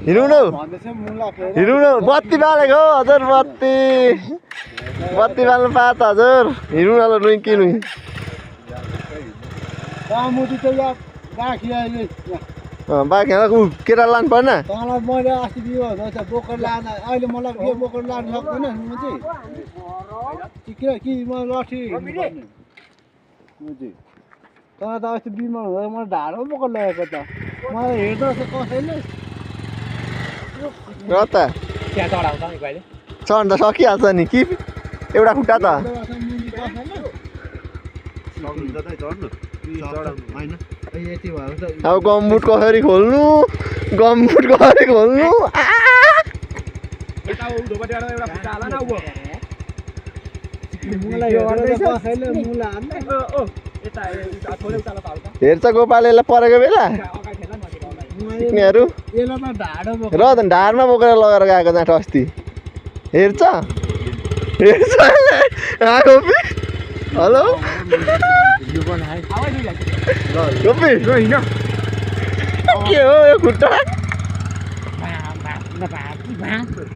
हिँडौँ न हिँडौँ न बत्ती बालेको हो हजुर बत्ती बाल्नु पायो त हजुर हिँडौँ न ल रुई कि रुई बाँकी ऊ केटा लानु पर्न मैले अस्ति बिहे बोकेर लान अहिले मलाई बिहे बोकेर लानु सक्दैन म चाहिँ कि म लठी तर त अस्ति बिमार हुँदा मलाई ढाडो बोकेर लगेको त मलाई हेर्दो रहेछ कसैले र त चढ्न त सकिहाल्छ नि कि एउटा खुट्टा त अब गमबुट कसरी खोल्नु हेर्छ गोपालेलाई परेको बेला सिक्नेहरू र त ढाडमा बोकेर लगेर गएको जाँट अस्ति हेर्छ हेलो गोपी के हो यो खुट्टा